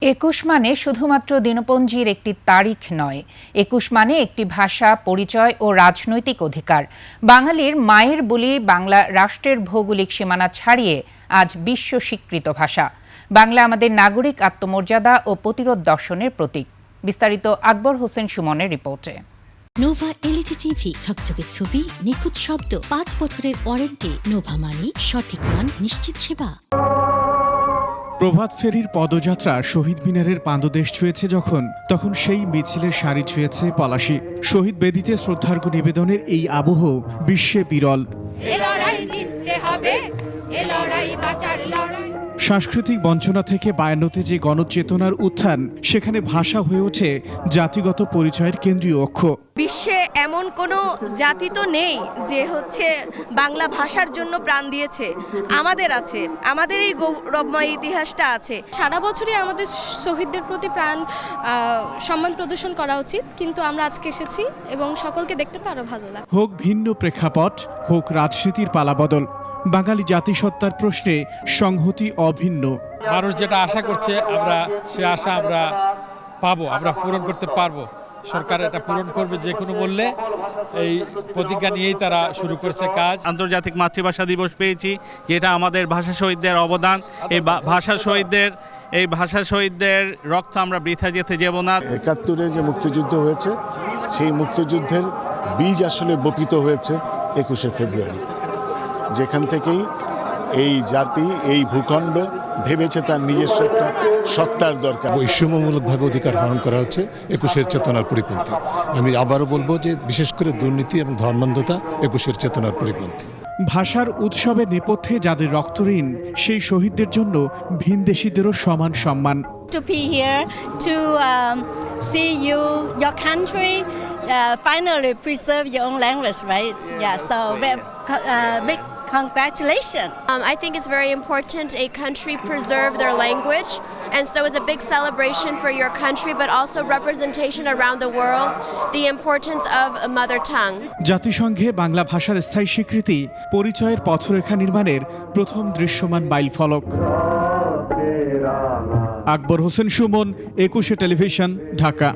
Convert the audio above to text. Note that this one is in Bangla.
২১ মানে শুধুমাত্র দিনপঞ্জির একটি তারিখ নয়। ২১ মানে একটি ভাষা, পরিচয় ও রাজনৈতিক অধিকার। বাঙালির মায়ের বুলি বাংলা রাষ্ট্রের ভৌগোলিক সীমানা ছাড়িয়ে আজ বিশ্ব স্বীকৃত ভাষা। বাংলা আমাদের নাগরিক আত্মমর্যাদা ও প্রতিরোধ দর্শনের প্রতীক। বিস্তারিত আকবর হোসেন সুমনের রিপোর্টে। নোভা এলইডি টিভি, ঝকঝকে ছবি, নিখুঁত শব্দ, ৫ বছরের ওয়ারেন্টি। নোভা মানে সঠিক মান, নিশ্চিত সেবা। প্রভাত ফেরির পদযাত্রা শহীদ মিনারের পাদদেশ ছুঁয়েছে তখন সেই মিছিলের সারি ছুঁয়েছে পলাশী। শহীদ বেদিতে শ্রদ্ধার্ঘ্য নিবেদনের এই আবহ বিশ্বে বিরল। সাংস্কৃতিক বঞ্চনা থেকে ৫২তে যে গণচেতনার উত্থান, সেখানে ভাষা হয়ে ওঠে জাতিগত পরিচয়ের কেন্দ্রীয় অক্ষ। বিশ্বে এমন কোনো জাতি তো নেই যে বাংলা ভাষার জন্য প্রাণ দিয়েছে। আমাদের আছে, আমাদের এই গৌরবময় ইতিহাসটা আছে। সারা বছরই আমাদের শহীদদের প্রতি সম্মান প্রদর্শন করা উচিত, কিন্তু আমরা আজকে এসেছি এবং সকলকে দেখতে পারো ভালো লাগে। হোক ভিন্ন প্রেক্ষাপট, হোক রাজনীতির পালাবদল, বাঙালি জাতিসত্তার প্রশ্নে সংহতি অভিন্ন। মানুষ যেটা আশা করছে সে আশা আমরা পাবো, আমরা পূরণ করতে পারবো। সরকার এটা পূরণ করবে যে কোনো মূল্যে, এই প্রতিজ্ঞা নিয়েই তারা শুরু করেছে কাজ। আন্তর্জাতিক মাতৃভাষা দিবস পেয়েছি, যেটা আমাদের ভাষা শহীদদের অবদান। এই ভাষা শহীদদের রক্ত আমরা বৃথা যেতে দেব না। ৭১-এ যে মুক্তিযুদ্ধ হয়েছে, সেই মুক্তিযুদ্ধের বীজ আসলে বপিত হয়েছে ২১শে ফেব্রুয়ারি, যেখান থেকেই এই জাতি, এই ভূখণ্ড ভেবেছে তার নিজস্ব একটা সত্তার দরকার। বৈষম্যমূলকভাবে অধিকার হরণ করা হচ্ছে ২১এর চেতনার পরিপন্থী। আমি আবারও বলবো যে বিশেষ করে দুর্নীতি এবং ধর্মান্ধতা ২১এর চেতনার পরিপন্থী। ভাষার উৎসবের নেপথ্যে যাদের রক্তঋণ, সেই শহীদদের জন্য ভিনদেশীদেরও সমান সম্মান। To be here to see your country finally preserve your own language, right? Yeah, so big congratulations. I think it's very important a country preserve their language, and so it's a big celebration for your country, but also representation around the world, the importance of a mother tongue. জাতিসংঘে বাংলা ভাষার স্থায়ী স্বীকৃতি, পরিচয়ের পথরেখা নির্মাণের প্রথম দৃশ্যমান মাইলফলক। আকবর হোসেন সুমন, ২১শে টেলিভিশন, ঢাকা।